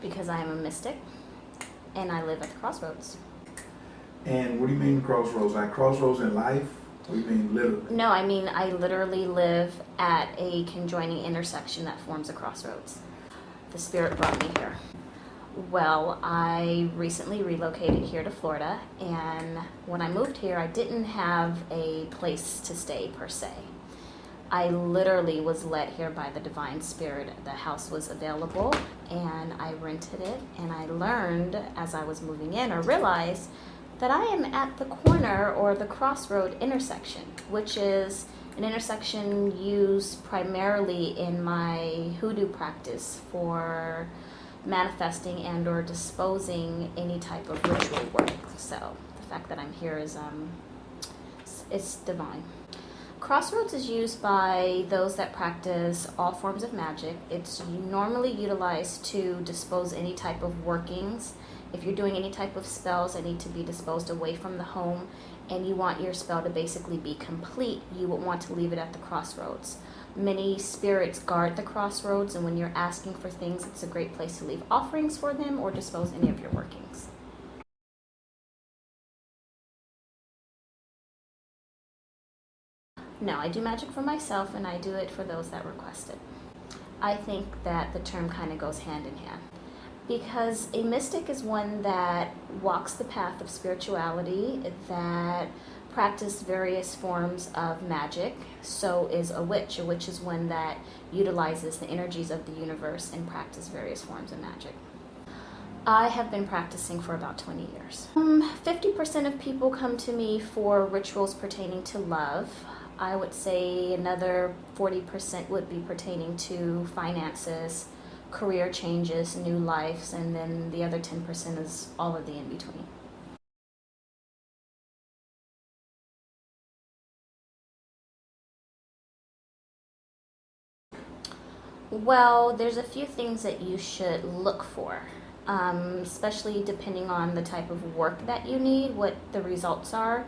Because I am a mystic and I live at the crossroads. And what do you mean crossroads? Like crossroads in life? What do you mean literally? No, I mean I literally live at a conjoining intersection that forms a crossroads. The spirit brought me here. Well, I recently relocated here to Florida, and when I moved here, I didn't have a place to stay per se. I literally was led here by the divine spirit. The house was available and I rented it, and I learned as I was moving in, or realized that I am at the corner or the crossroad intersection, which is an intersection used primarily in my houdou practice for manifesting and or disposing any type of ritual work. So the fact that I'm here is it's divine. Crossroads is used by those that practice all forms of magic. It's normally utilized to dispose any type of workings. If you're doing any type of spells that need to be disposed away from the home and you want your spell to basically be complete, you would want to leave it at the crossroads. Many spirits guard the crossroads, and when you're asking for things, it's a great place to leave offerings for them or dispose any of your workings. No, I do magic for myself and I do it for those that request it. I think that the term kind of goes hand in hand, because a mystic is one that walks the path of spirituality, that practice various forms of magic. So is a witch. A witch is one that utilizes the energies of the universe and practice various forms of magic. I have been practicing for about 20 years. 50% of people come to me for rituals pertaining to love. I would say another 40% would be pertaining to finances, career changes, new lives, and then the other 10% is all of the in-between. Well, there's a few things that you should look for, especially depending on the type of work that you need, what the results are.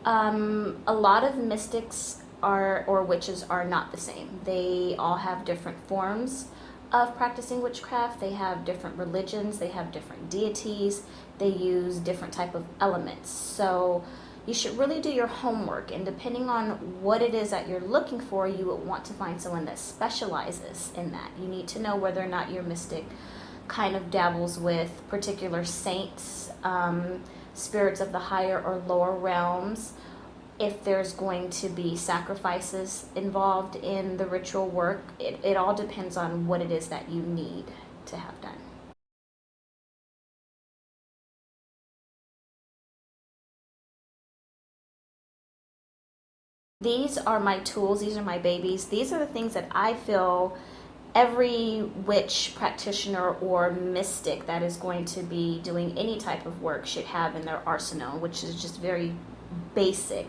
A lot of mystics or witches are not the same. They all have different forms of practicing witchcraft. They have different religions, they have different deities, they use different type of elements. So you should really do your homework, and depending on what it is that you're looking for, you would want to find someone that specializes in that. You need to know whether or not your mystic kind of dabbles with particular saints, spirits of the higher or lower realms, if there's going to be sacrifices involved in the ritual work. It all depends on what it is that you need to have done. These are my tools, these are my babies. These are the things that I feel every witch, practitioner, or mystic that is going to be doing any type of work should have in their arsenal, which is just very basic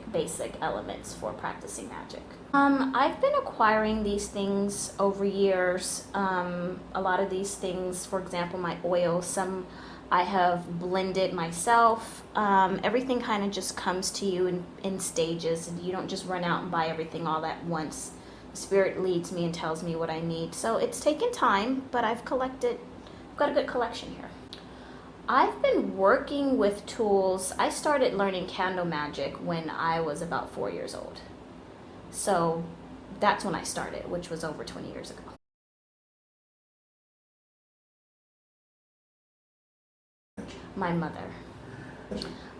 elements for practicing magic. I've been acquiring these things over years. A lot of these things, for example, my oils, some I have blended myself. Everything kind of just comes to you in stages, and you don't just run out and buy everything all at once. Spirit leads me and tells me what I need. So it's taken time, but I've got a good collection here. I've been working with tools. I started learning candle magic when I was about 4 years old. So that's when I started, which was over 20 years ago. My mother.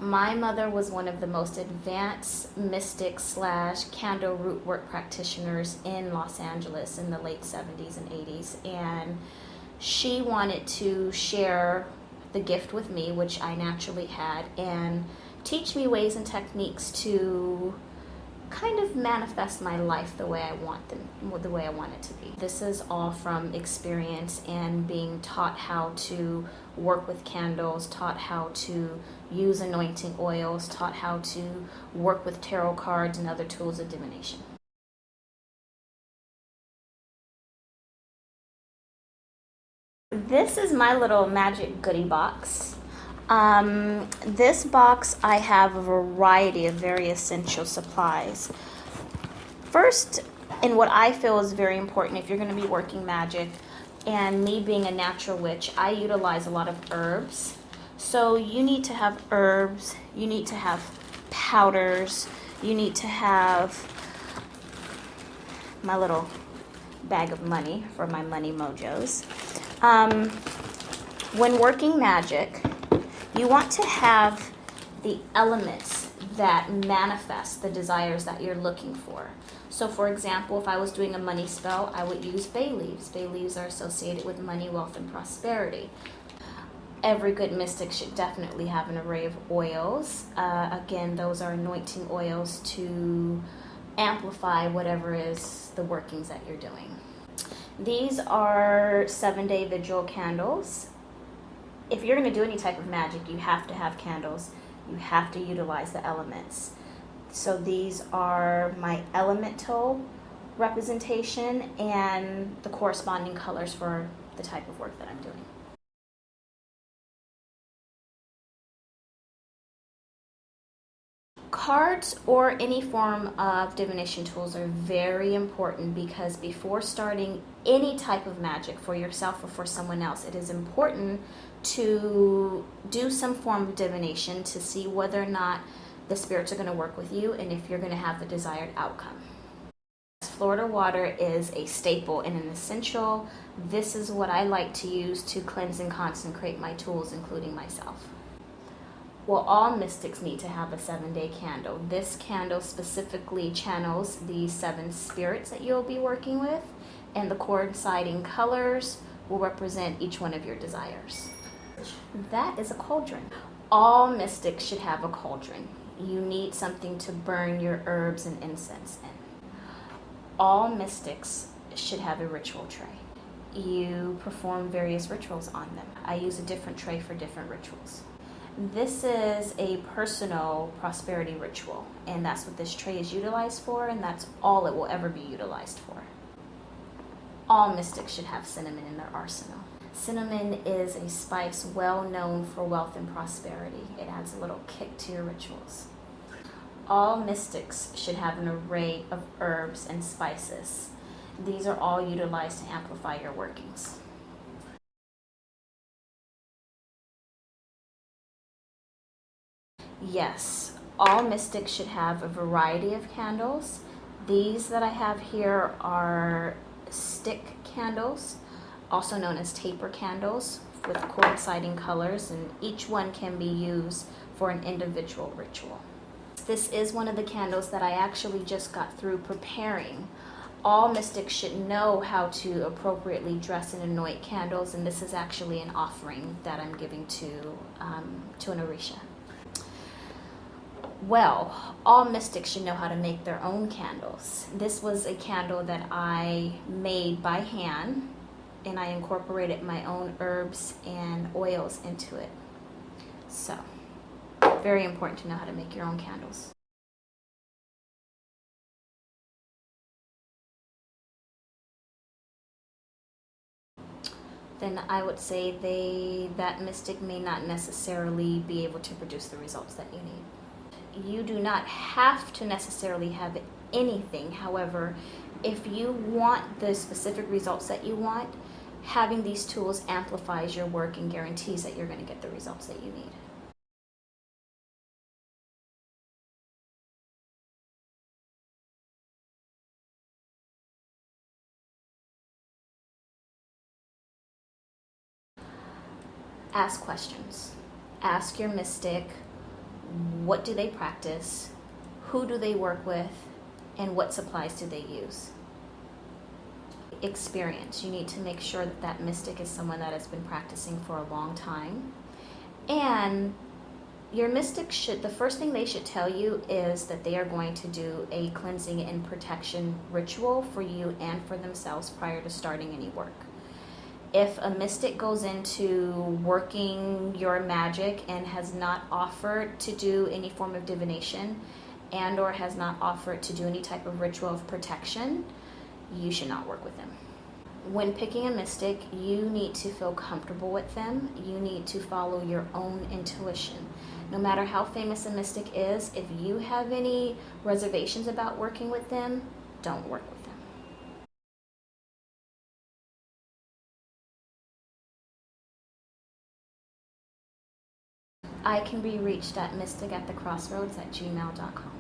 My mother was one of the most advanced mystic / candle root work practitioners in Los Angeles in the late 70s and 80s. And she wanted to share the gift with me, which I naturally had, and teach me ways and techniques to kind of manifest my life the way I want it to be. This is all from experience and being taught how to work with candles, taught how to use anointing oils, taught how to work with tarot cards and other tools of divination. This is my little magic goodie box. This box, I have a variety of very essential supplies. First, and what I feel is very important if you're going to be working magic, And me being a natural witch, I utilize a lot of herbs. So you need to have herbs, you need to have powders, you need to have my little bag of money for my money mojos. When working magic, you want to have the elements that manifest the desires that you're looking for. So for example, if I was doing a money spell, I would use bay leaves. Bay leaves are associated with money, wealth, and prosperity. Every good mystic should definitely have an array of oils. Again, those are anointing oils to amplify whatever is the workings that you're doing. These are 7-day vigil candles. If you're going to do any type of magic, you have to have candles. You have to utilize the elements. So these are my elemental representation and the corresponding colors for the type of work that I'm doing. Cards or any form of divination tools are very important because before starting any type of magic for yourself or for someone else, it is important to do some form of divination to see whether or not the spirits are going to work with you and if you're going to have the desired outcome. Florida water is a staple and an essential. This is what I like to use to cleanse and consecrate my tools, including myself. Well, all mystics need to have a 7-day candle. This candle specifically channels the 7 spirits that you'll be working with, and the coinciding colors will represent each one of your desires. That is a cauldron. All mystics should have a cauldron. You need something to burn your herbs and incense in. All mystics should have a ritual tray. You perform various rituals on them. I use a different tray for different rituals. This is a personal prosperity ritual, and that's what this tray is utilized for, and that's all it will ever be utilized for. All mystics should have cinnamon in their arsenal. Cinnamon is a spice well known for wealth and prosperity. It adds a little kick to your rituals. All mystics should have an array of herbs and spices. These are all utilized to amplify your workings. Yes, all mystics should have a variety of candles. These that I have here are stick candles, also known as taper candles, with coinciding colors, and each one can be used for an individual ritual. This is one of the candles that I actually just got through preparing. All mystics should know how to appropriately dress and anoint candles, and this is actually an offering that I'm giving to an Orisha. Well, all mystics should know how to make their own candles. This was a candle that I made by hand, and I incorporated my own herbs and oils into it. So, very important to know how to make your own candles. Then I would say that mystic may not necessarily be able to produce the results that you need. You do not have to necessarily have anything. However, if you want the specific results that you want, having these tools amplifies your work and guarantees that you're going to get the results that you need. Ask questions. Ask your mystic, what do they practice, who do they work with, and what supplies do they use. Experience. You need to make sure that that mystic is someone that has been practicing for a long time. And your mystic the first thing they should tell you is that they are going to do a cleansing and protection ritual for you and for themselves prior to starting any work. If a mystic goes into working your magic and has not offered to do any form of divination and or has not offered to do any type of ritual of protection, you should not work with them. When picking a mystic, you need to feel comfortable with them. You need to follow your own intuition. No matter how famous a mystic is, if you have any reservations about working with them, don't work with them. I can be reached at mysticatthecrossroads@gmail.com.